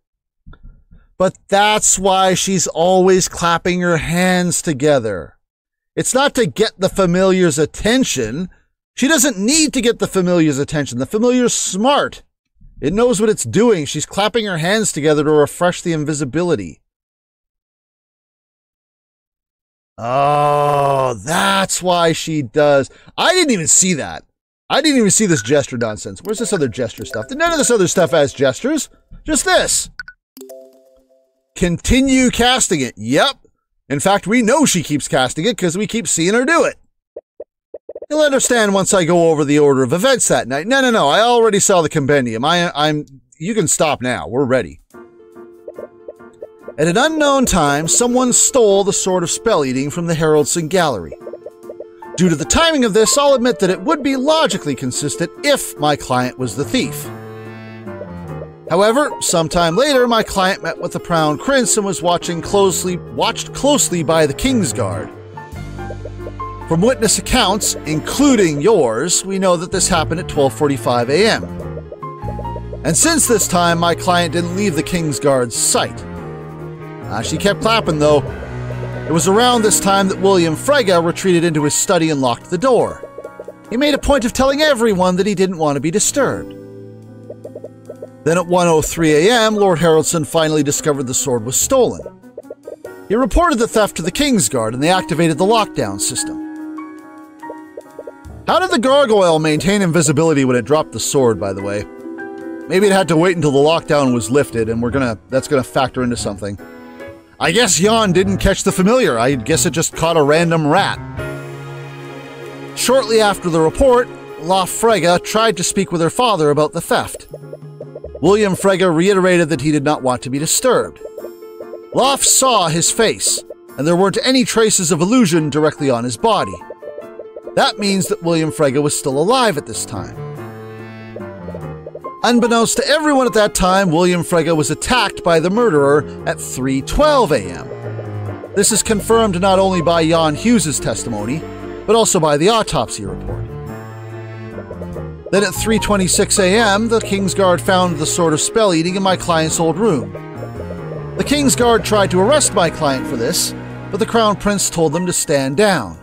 But that's why she's always clapping her hands together. It's not to get the familiar's attention. She doesn't need to get the familiar's attention. The familiar's smart. It knows what it's doing. She's clapping her hands together to refresh the invisibility. Oh, that's why she does. I didn't even see that. I didn't even see this gesture nonsense. Where's this other gesture stuff? None of this other stuff has gestures. Just this. Continue casting it. Yep. In fact, we know she keeps casting it because we keep seeing her do it. You'll understand once I go over the order of events that night. No. I already saw the compendium. you can stop now. We're ready. At an unknown time, someone stole the Sword of Spell Eating from the Heraldson Gallery. Due to the timing of this, I'll admit that it would be logically consistent if my client was the thief. However, sometime later, my client met with the Crown Prince and was watched closely by the Kingsguard. From witness accounts, including yours, we know that this happened at 12:45 a.m. And since this time, my client didn't leave the Kingsguard's sight. She kept clapping, though. It was around this time that William Frege retreated into his study and locked the door. He made a point of telling everyone that he didn't want to be disturbed. Then at 1:03 a.m., Lord Haraldson finally discovered the sword was stolen. He reported the theft to the Kingsguard, and they activated the lockdown system. How did the gargoyle maintain invisibility when it dropped the sword, by the way? Maybe it had to wait until the lockdown was lifted, and that's gonna factor into something. I guess Jan didn't catch the familiar. I guess it just caught a random rat. Shortly after the report, Lof Frege tried to speak with her father about the theft. William Frege reiterated that he did not want to be disturbed. Lof saw his face, and there weren't any traces of illusion directly on his body. That means that William Frege was still alive at this time. Unbeknownst to everyone at that time, William Frege was attacked by the murderer at 3:12 a.m. This is confirmed not only by Jan Hughes' testimony, but also by the autopsy report. Then at 3:26 a.m., the Kingsguard found the Sword of Spell Eating in my client's old room. The Kingsguard tried to arrest my client for this, but the Crown Prince told them to stand down.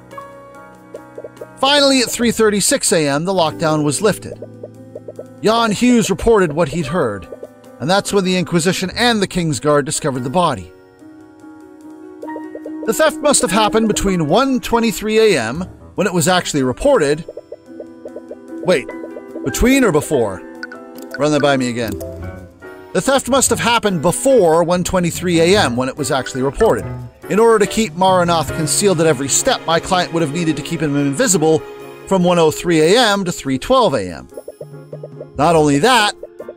Finally, at 3:36 a.m., the lockdown was lifted. Jan Hughes reported what he'd heard, and that's when the Inquisition and the Kingsguard discovered the body. The theft must have happened between 1:23 a.m., when it was actually reported. Wait, between or before? Run that by me again. The theft must have happened before 1:23 a.m., when it was actually reported. In order to keep Maranath concealed at every step, my client would have needed to keep him invisible from 1:03 a.m. to 3:12 a.m. Not only that,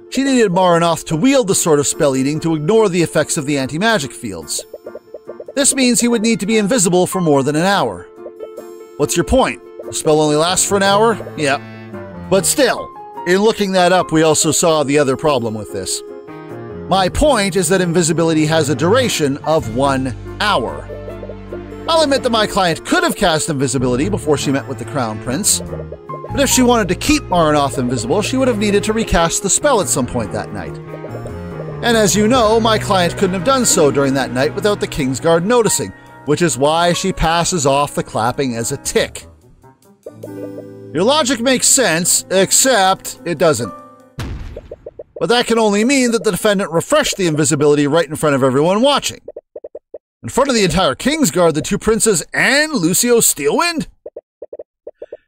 she needed Maranath to wield the Sword of Spell Eating to ignore the effects of the anti-magic fields. This means he would need to be invisible for more than an hour. What's your point? The spell only lasts for an hour? Yeah. But still, in looking that up, we also saw the other problem with this. My point is that invisibility has a duration of 1 hour. I'll admit that my client could have cast invisibility before she met with the Crown Prince, but if she wanted to keep Maranath invisible, she would have needed to recast the spell at some point that night. And as you know, my client couldn't have done so during that night without the Kingsguard noticing, which is why she passes off the clapping as a tick. Your logic makes sense, except it doesn't. But that can only mean that the defendant refreshed the invisibility right in front of everyone watching. In front of the entire Kingsguard, the two princes, and Lucio Steelwind?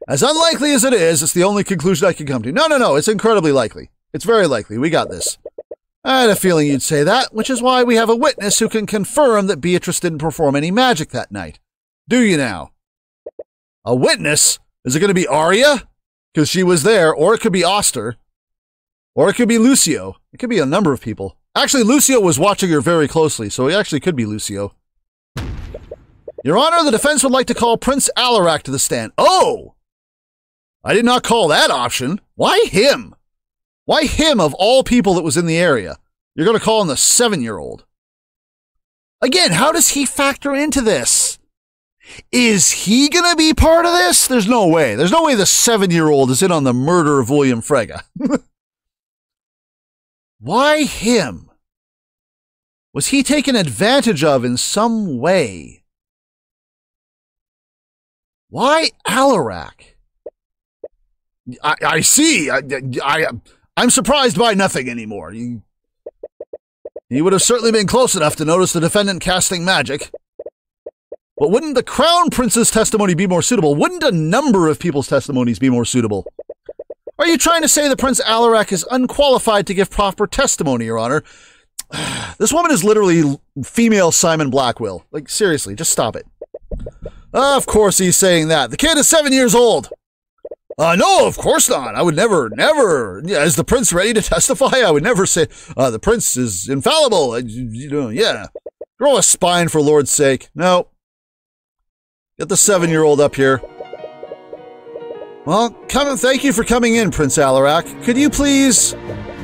As unlikely as it is, it's the only conclusion I can come to. No, it's incredibly likely. It's very likely. We got this. I had a feeling you'd say that, which is why we have a witness who can confirm that Beatrice didn't perform any magic that night. Do you now? A witness? Is it going to be Aria? Because she was there, or it could be Oster. Or it could be Lucio. It could be a number of people. Actually, Lucio was watching her very closely, so it actually could be Lucio. Your Honor, the defense would like to call Prince Alarak to the stand. Oh! I did not call that option. Why him? Why him of all people that was in the area? You're going to call him the 7-year-old. Again, how does he factor into this? Is he going to be part of this? There's no way. There's no way the 7-year-old is in on the murder of William Frege. Why him? Was he taken advantage of in some way? Why Alarak? I see. I'm surprised by nothing anymore. He would have certainly been close enough to notice the defendant casting magic. But wouldn't the Crown Prince's testimony be more suitable? Wouldn't a number of people's testimonies be more suitable? Are you trying to say that Prince Alarak is unqualified to give proper testimony, Your Honor? This woman is literally female Simon Blackwill. Like, seriously, just stop it. Of course he's saying that. The kid is 7 years old. No, of course not. I would never. Yeah, is the prince ready to testify? I would never say, the prince is infallible. Yeah. Grow a spine for Lord's sake. No. Get the 7-year-old up here. Well, thank you for coming in, Prince Alarak. Could you please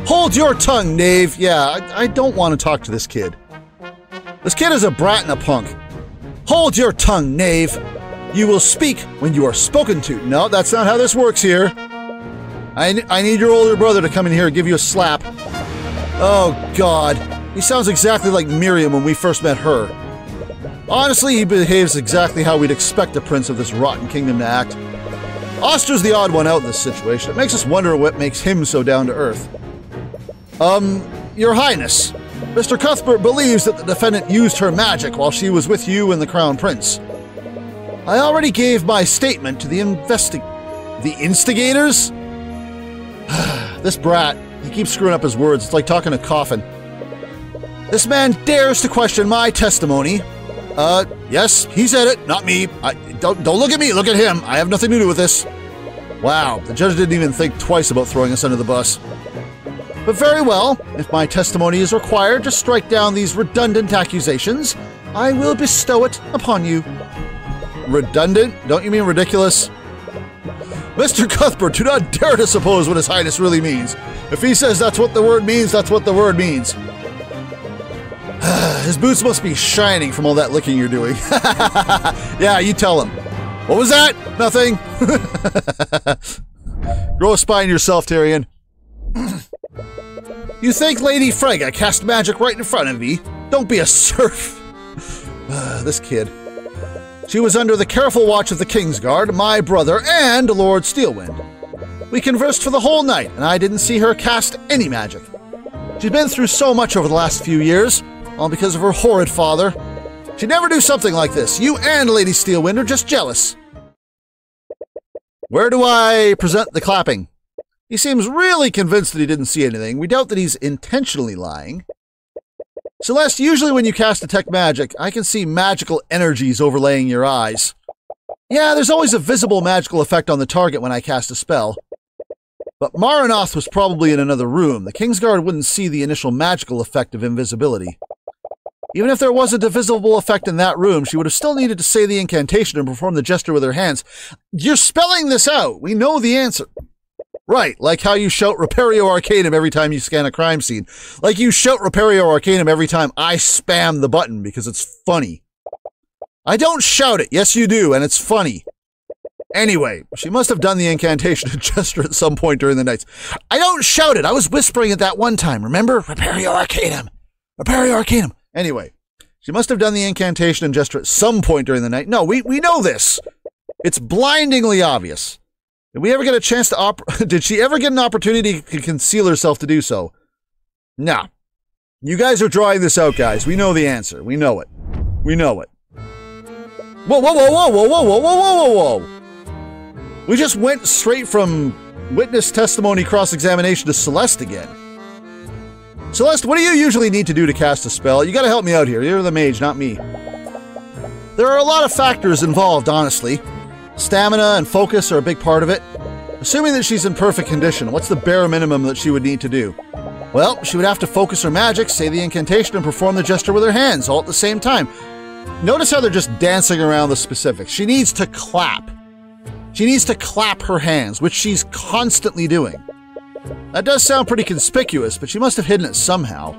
hold your tongue, knave? Yeah, I don't want to talk to this kid. This kid is a brat and a punk. Hold your tongue, knave. You will speak when you are spoken to. No, that's not how this works here. I need your older brother to come in here and give you a slap. Oh, God. He sounds exactly like Miriam when we first met her. Honestly, he behaves exactly how we'd expect a prince of this rotten kingdom to act. Oster's the odd one out in this situation. It makes us wonder what makes him so down to earth. Your Highness, Mr. Cuthbert believes that the defendant used her magic while she was with you and the Crown Prince. I already gave my statement to the instigators? This brat, he keeps screwing up his words. It's like talking to a coffin. This man dares to question my testimony. Yes, he said it, not me. Don't look at me, look at him. I have nothing to do with this. Wow, the judge didn't even think twice about throwing us under the bus. But very well, if my testimony is required to strike down these redundant accusations, I will bestow it upon you. Redundant? Don't you mean ridiculous? Mr. Cuthbert, do not dare to suppose what His Highness really means. If he says that's what the word means, that's what the word means. His boots must be shining from all that licking you're doing. Yeah, you tell him. What was that? Nothing. Grow a spine yourself, Tyrion. You think Lady Frega cast magic right in front of me? Don't be a serf. This kid. She was under the careful watch of the Kingsguard, my brother, and Lord Steelwind. We conversed for the whole night, and I didn't see her cast any magic. She's been through so much over the last few years, all because of her horrid father. She'd never do something like this. You and Lady Steelwind are just jealous. Where do I present the clapping? He seems really convinced that he didn't see anything. We doubt that he's intentionally lying. Celeste, usually when you cast detect magic, I can see magical energies overlaying your eyes. Yeah, there's always a visible magical effect on the target when I cast a spell. But Maranoth was probably in another room. The Kingsguard wouldn't see the initial magical effect of invisibility. Even if there wasn't a visible effect in that room, she would have still needed to say the incantation and perform the gesture with her hands. You're spelling this out! We know the answer. Right, like how you shout Repario Arcanum every time you scan a crime scene. Like you shout Repario Arcanum every time I spam the button because it's funny. I don't shout it, yes you do, and it's funny. Anyway, she must have done the incantation and gesture at some point during the night. I don't shout it, I was whispering it that one time, remember? Repario Arcanum! Repario Arcanum! Anyway, she must have done the incantation and gesture at some point during the night. No, we know this. It's blindingly obvious. Did we ever get a chance to did she ever get an opportunity to conceal herself to do so? Nah. You guys are drawing this out, guys. We know the answer. We know it. We know it. Whoa, whoa, whoa, whoa, whoa, whoa, whoa, whoa, whoa, whoa. We just went straight from witness testimony cross-examination to Celeste again. Celeste, what do you usually need to do to cast a spell? You gotta help me out here. You're the mage, not me. There are a lot of factors involved, honestly. Stamina and focus are a big part of it. Assuming that she's in perfect condition, what's the bare minimum that she would need to do? Well, she would have to focus her magic, say the incantation, and perform the gesture with her hands, all at the same time. Notice how they're just dancing around the specifics. She needs to clap. She needs to clap her hands, which she's constantly doing. That does sound pretty conspicuous, but she must have hidden it somehow.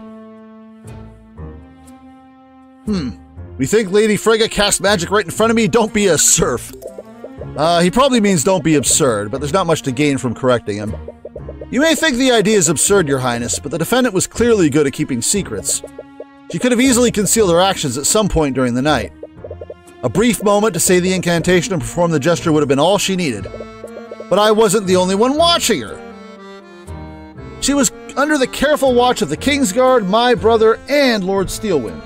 We think Lady Frega cast magic right in front of me? Don't be a serf. He probably means don't be absurd, but there's not much to gain from correcting him. You may think the idea is absurd, Your Highness, but the defendant was clearly good at keeping secrets. She could have easily concealed her actions at some point during the night. A brief moment to say the incantation and perform the gesture would have been all she needed. But I wasn't the only one watching her. She was under the careful watch of the Kingsguard, my brother, and Lord Steelwind.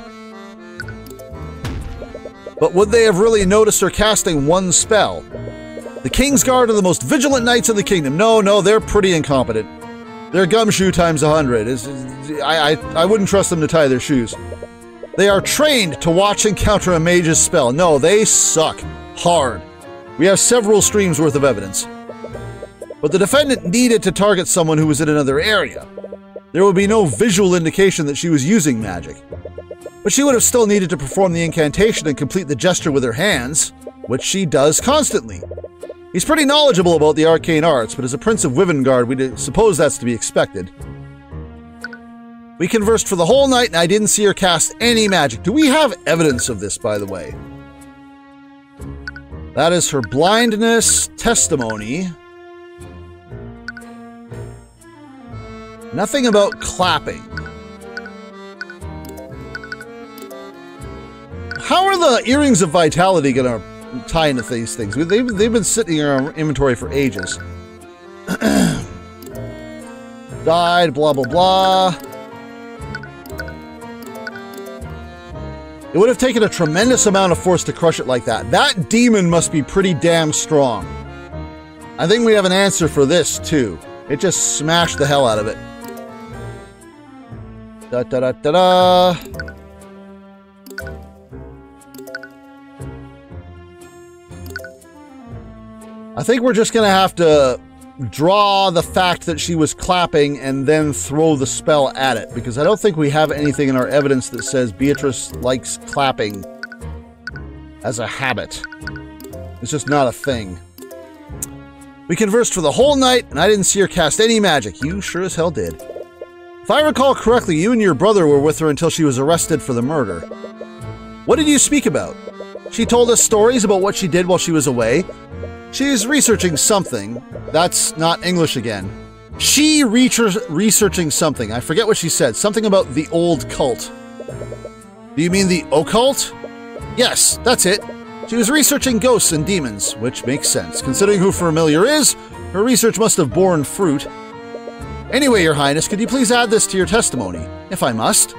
But would they have really noticed her casting one spell? The Kingsguard are the most vigilant knights in the kingdom. No, they're pretty incompetent. They're gumshoe times 100. I wouldn't trust them to tie their shoes. They are trained to watch and counter a mage's spell. No, they suck. Hard. We have several streams worth of evidence. but the defendant needed to target someone who was in another area. There would be no visual indication that she was using magic. But she would have still needed to perform the incantation and complete the gesture with her hands, which she does constantly. He's pretty knowledgeable about the arcane arts, but as a Prince of Wivengard, we suppose that's to be expected. We conversed for the whole night, and I didn't see her cast any magic. Do we have evidence of this, by the way? That is her blindness testimony. Nothing about clapping. How are the earrings of vitality going to tie into these things? They've been sitting in our inventory for ages. Died, blah, blah, blah. It would have taken a tremendous amount of force to crush it like that. That demon must be pretty damn strong. I think we have an answer for this, too. It just smashed the hell out of it. Da-da-da-da-da. I think we're just going to have to draw the fact that she was clapping and then throw the spell at it, because I don't think we have anything in our evidence that says Beatrice likes clapping as a habit. It's just not a thing. We conversed for the whole night, and I didn't see her cast any magic. You sure as hell did. If I recall correctly, you and your brother were with her until she was arrested for the murder. What did you speak about? She told us stories about what she did while she was away. She's researching something. That's not English again. Researching something. I forget what she said. Something about the old cult. Do you mean the occult? Yes, that's it. She was researching ghosts and demons, which makes sense. Considering who Familiar is, her research must have borne fruit. Anyway, Your Highness, could you please add this to your testimony, if I must?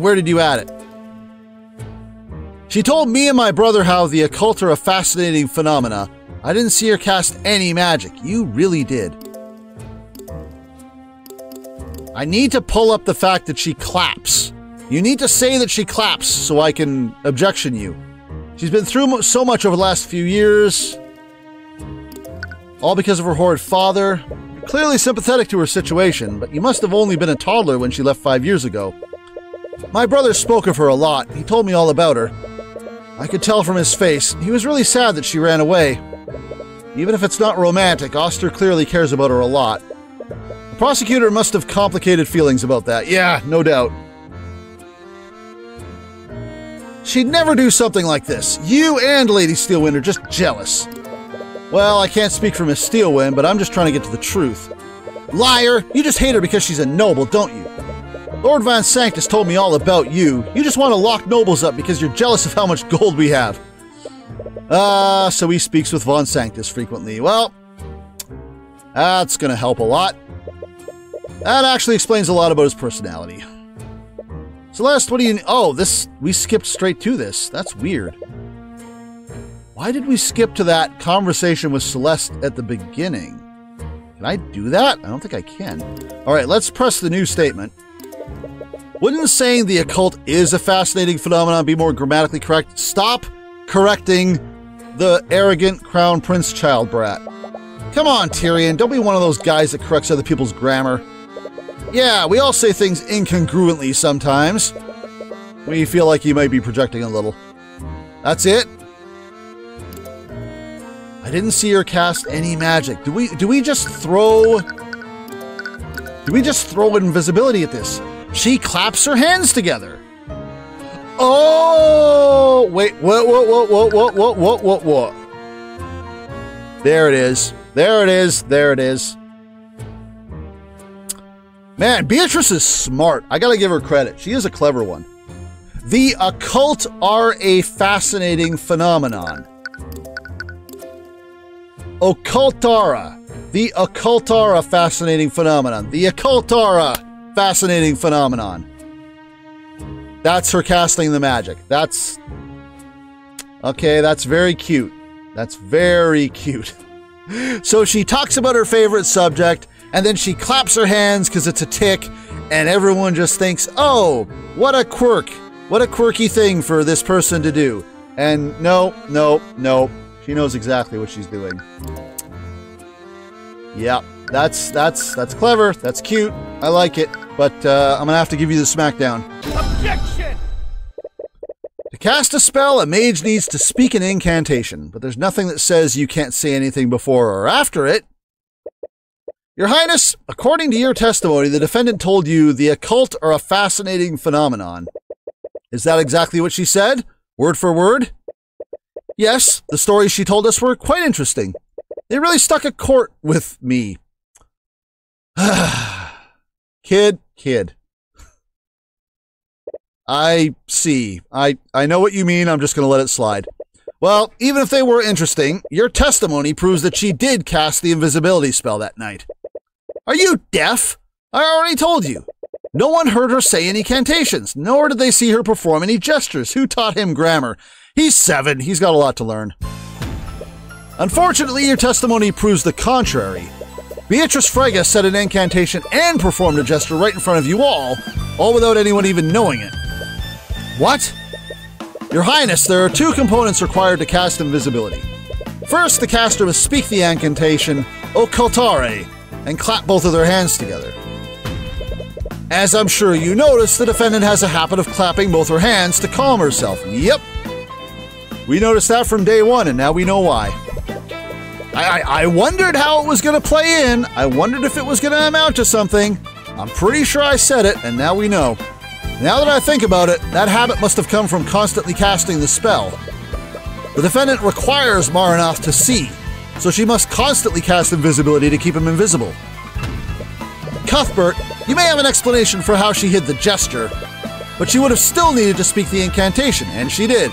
Where did you add it? She told me and my brother how the occult are a fascinating phenomena. I didn't see her cast any magic. You really did. I need to pull up the fact that she claps. You need to say that she claps so I can objection you. She's been through so much over the last few years. All because of her horrid father. You're clearly sympathetic to her situation, but you must have only been a toddler when she left 5 years ago. My brother spoke of her a lot. He told me all about her. I could tell from his face. He was really sad that she ran away. Even if it's not romantic, Oster clearly cares about her a lot. The prosecutor must have complicated feelings about that. Yeah, no doubt. She'd never do something like this. You and Lady Steelwind are just jealous. Well, I can't speak for Miss Steelwind, but I'm just trying to get to the truth. Liar! You just hate her because she's a noble, don't you? Lord Van Sanctus told me all about you. You just want to lock nobles up because you're jealous of how much gold we have. So he speaks with Von Sanctus frequently. Well, that's going to help a lot. That actually explains a lot about his personality. Celeste, what do you... Oh, we skipped straight to this. That's weird. Why did we skip to that conversation with Celeste at the beginning? Can I do that? I don't think I can. All right, let's press the new statement. Wouldn't saying the occult is a fascinating phenomenon be more grammatically correct? Stop correcting the arrogant crown prince child brat. Come on, Tyrion, don't be one of those guys that corrects other people's grammar. Yeah, we all say things incongruently sometimes. We feel like you might be projecting a little. That's it? I didn't see her cast any magic. Do we just throw invisibility at this? She claps her hands together. Oh, wait, what? There it is. There it is. There it is. Man, Beatrice is smart. I gotta give her credit. She is a clever one. The occult are a fascinating phenomenon. Occultara. The occultara fascinating phenomenon. The occultara fascinating phenomenon. That's her casting the magic. That's... Okay, that's very cute. That's very cute. So she talks about her favorite subject, and then she claps her hands because it's a tick, and everyone just thinks, oh, what a quirk. What a quirky thing for this person to do. And no. She knows exactly what she's doing. Yeah, that's clever. That's cute. I like it. But I'm gonna have to give you the smackdown. Objection! To cast a spell, a mage needs to speak an incantation, but there's nothing that says you can't say anything before or after it. Your Highness, according to your testimony, the defendant told you the occult are a fascinating phenomenon. Is that exactly what she said? Word for word? Yes, the stories she told us were quite interesting. They really stuck a court with me. Kid. I see. I know what you mean. I'm just going to let it slide. Well, even if they were interesting, your testimony proves that she did cast the invisibility spell that night. Are you deaf? I already told you. No one heard her say any incantations, nor did they see her perform any gestures. Who taught him grammar? He's 7. He's got a lot to learn. Unfortunately, your testimony proves the contrary. Beatrice Frege said an incantation and performed a gesture right in front of you all without anyone even knowing it. What? Your Highness, there are 2 components required to cast invisibility. First, the caster must speak the incantation occultare and clap both of their hands together. As I'm sure you noticed, the defendant has a habit of clapping both her hands to calm herself. Yep. We noticed that from day 1, and now we know why. I wondered how it was going to play in. I wondered if it was going to amount to something. I'm pretty sure I said it, and now we know. Now that I think about it, that habit must have come from constantly casting the spell. The defendant requires Maranoth to see, so she must constantly cast invisibility to keep him invisible. Cuthbert, you may have an explanation for how she hid the gesture, but she would have still needed to speak the incantation, and she did.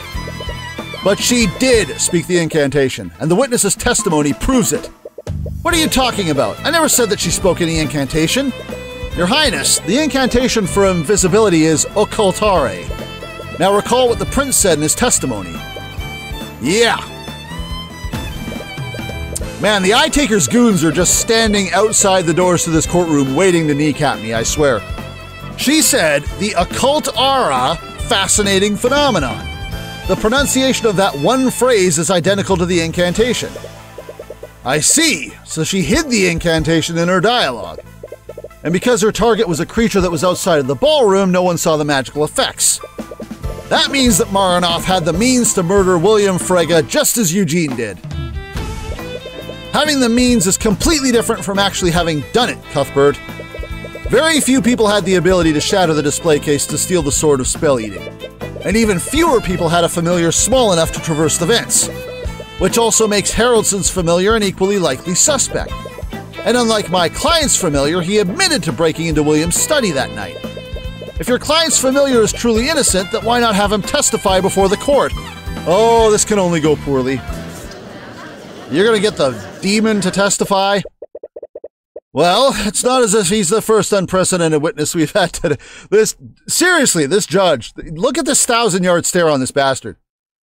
But she did speak the incantation, and the witness's testimony proves it. What are you talking about? I never said that she spoke any incantation. Your Highness, the incantation for invisibility is occultare. Now recall what the prince said in his testimony. Yeah. Man, the Eye Taker's goons are just standing outside the doors to this courtroom waiting to kneecap me, I swear. She said, the occult aura, fascinating phenomenon. The pronunciation of that one phrase is identical to the incantation. I see, so she hid the incantation in her dialogue. And because her target was a creature that was outside of the ballroom, no one saw the magical effects. That means that Maranoth had the means to murder William Frege just as Eugene did. Having the means is completely different from actually having done it, Cuthbert. Very few people had the ability to shatter the display case to steal the Sword of Spell Eating. And even fewer people had a familiar small enough to traverse the vents. Which also makes Haraldson's familiar an equally likely suspect. And unlike my client's familiar, he admitted to breaking into William's study that night. If your client's familiar is truly innocent, then why not have him testify before the court? Oh, this can only go poorly. You're gonna get the demon to testify? Well, it's not as if he's the first unprecedented witness we've had today. Seriously, this judge, look at this 1,000-yard stare on this bastard.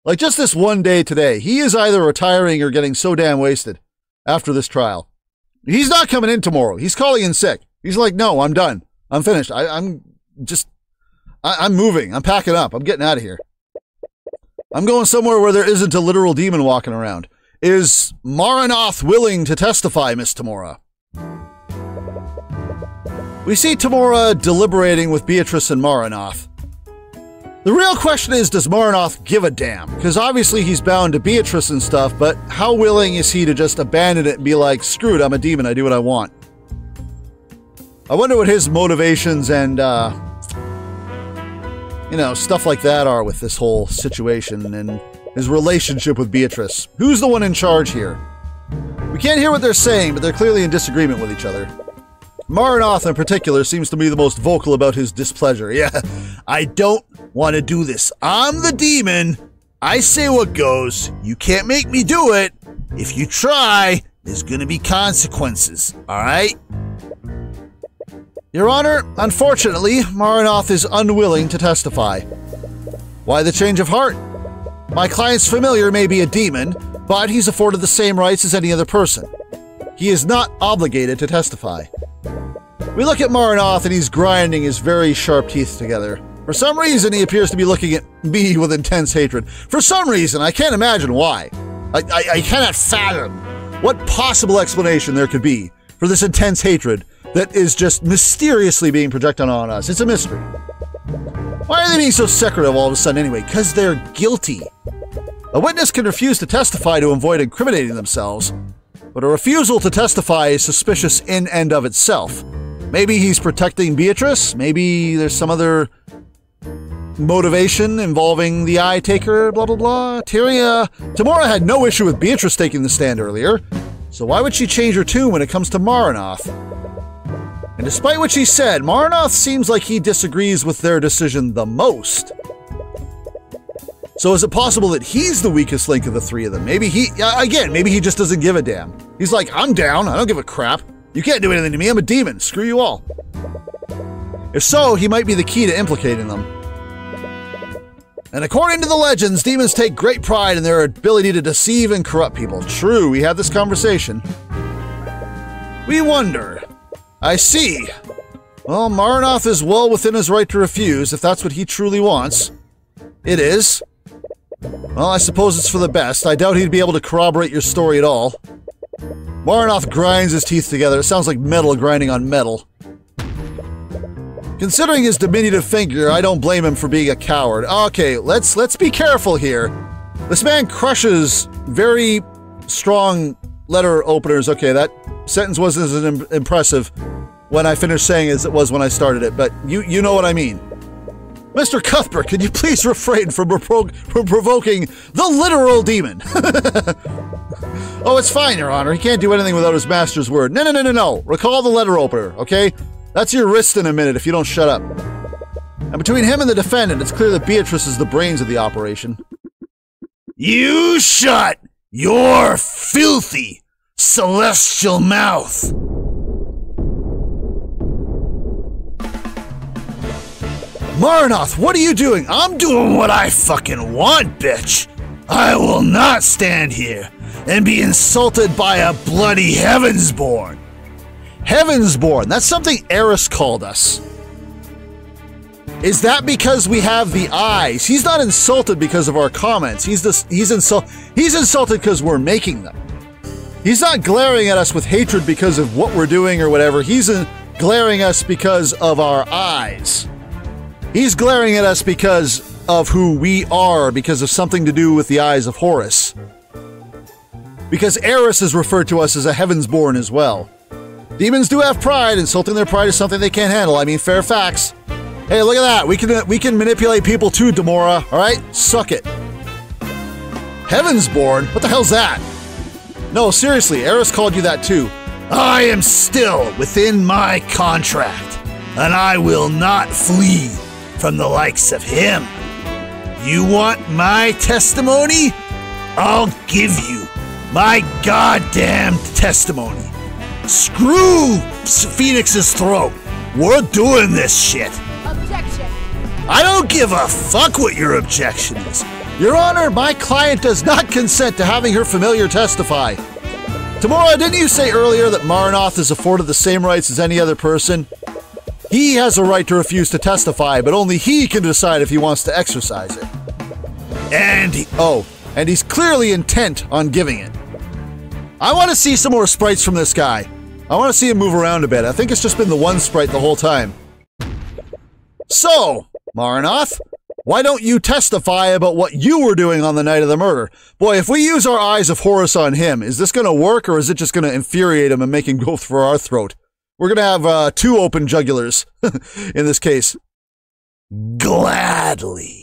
Like, just this one day today, he is either retiring or getting so damn wasted after this trial. He's not coming in tomorrow. He's calling in sick. He's like, no, I'm done. I'm finished. I'm moving. I'm packing up. I'm getting out of here. I'm going somewhere where there isn't a literal demon walking around. Is Maranoth willing to testify, Miss Tamora? We see Tamora deliberating with Beatrice and Maranoth. The real question is, does Maranoth give a damn? Because obviously he's bound to Beatrice and stuff, but how willing is he to just abandon it and be like, screw it, I'm a demon, I do what I want? I wonder what his motivations and, stuff like that are with this whole situation and his relationship with Beatrice. Who's the one in charge here? We can't hear what they're saying, but they're clearly in disagreement with each other. Maranoth in particular seems to be the most vocal about his displeasure. Yeah, I don't want to do this. I'm the demon. I say what goes. You can't make me do it. If you try, there's going to be consequences. All right? Your Honor, unfortunately, Maranoth is unwilling to testify. Why the change of heart? My client's familiar may be a demon, but he's afforded the same rights as any other person. He is not obligated to testify. We look at Maranoth and he's grinding his very sharp teeth together. For some reason, he appears to be looking at me with intense hatred. For some reason, I can't imagine why. I cannot fathom what possible explanation there could be for this intense hatred that is just mysteriously being projected on us. It's a mystery. Why are they being so secretive all of a sudden anyway? Because they're guilty. A witness can refuse to testify to avoid incriminating themselves, but a refusal to testify is suspicious in and of itself. Maybe he's protecting Beatrice. Maybe there's some other motivation involving the eye taker, blah, blah, blah. Tamora had no issue with Beatrice taking the stand earlier, so why would she change her tune when it comes to Maranoth? And despite what she said, Maranoth seems like he disagrees with their decision the most. So is it possible that he's the weakest link of the three of them? Maybe maybe he just doesn't give a damn. He's like, I'm down, I don't give a crap. You can't do anything to me, I'm a demon, screw you all. If so, he might be the key to implicating them. And according to the legends, demons take great pride in their ability to deceive and corrupt people. True, we had this conversation. We wonder. I see. Well, Maranoth is well within his right to refuse, if that's what he truly wants. It is. Well, I suppose it's for the best. I doubt he'd be able to corroborate your story at all. Maranoth grinds his teeth together. It sounds like metal grinding on metal. Considering his diminutive figure, I don't blame him for being a coward. Okay, let's be careful here. This man crushes very strong letter openers. Okay, that sentence wasn't as impressive when I finished saying as it was when I started it, but you know what I mean. Mr. Cuthbert, could you please refrain from provoking the literal demon? Oh, it's fine, Your Honor. He can't do anything without his master's word. No. Recall the letter opener, okay? That's your wrist in a minute if you don't shut up. And between him and the defendant, it's clear that Beatrice is the brains of the operation. You shut your filthy, celestial mouth! Maranoth, what are you doing? I'm doing what I fucking want, bitch! I will not stand here and be insulted by a bloody Heavensborn. Heavensborn, that's something Eris called us. Is that because we have the eyes? He's not insulted because of our comments. He's insulted because we're making them. He's not glaring at us with hatred because of what we're doing or whatever. He's glaring at us because of our eyes. He's glaring at us because of who we are, because of something to do with the eyes of Horus. Because Eris is referred to us as a Heavensborn as well. Demons do have pride. Insulting their pride is something they can't handle. I mean, fair facts. Hey, look at that. We can manipulate people too, Tamora. All right? Suck it. Heavensborn? What the hell's that? No, seriously, Eris called you that too. I am still within my contract, and I will not flee from the likes of him. You want my testimony? I'll give you my goddamn testimony. Screw Phoenix's throat. We're doing this shit. Objection. I don't give a fuck what your objection is. Your Honor, my client does not consent to having her familiar testify. Tamora, didn't you say earlier that Maranoth is afforded the same rights as any other person? He has a right to refuse to testify, but only he can decide if he wants to exercise it. And he's clearly intent on giving it. I want to see some more sprites from this guy. I want to see him move around a bit. I think it's just been the one sprite the whole time. So, Maranoth, why don't you testify about what you were doing on the night of the murder? Boy, if we use our eyes of Horus on him, is this going to work or is it just going to infuriate him and make him go for our throat? We're going to have two open jugulars in this case. Gladly.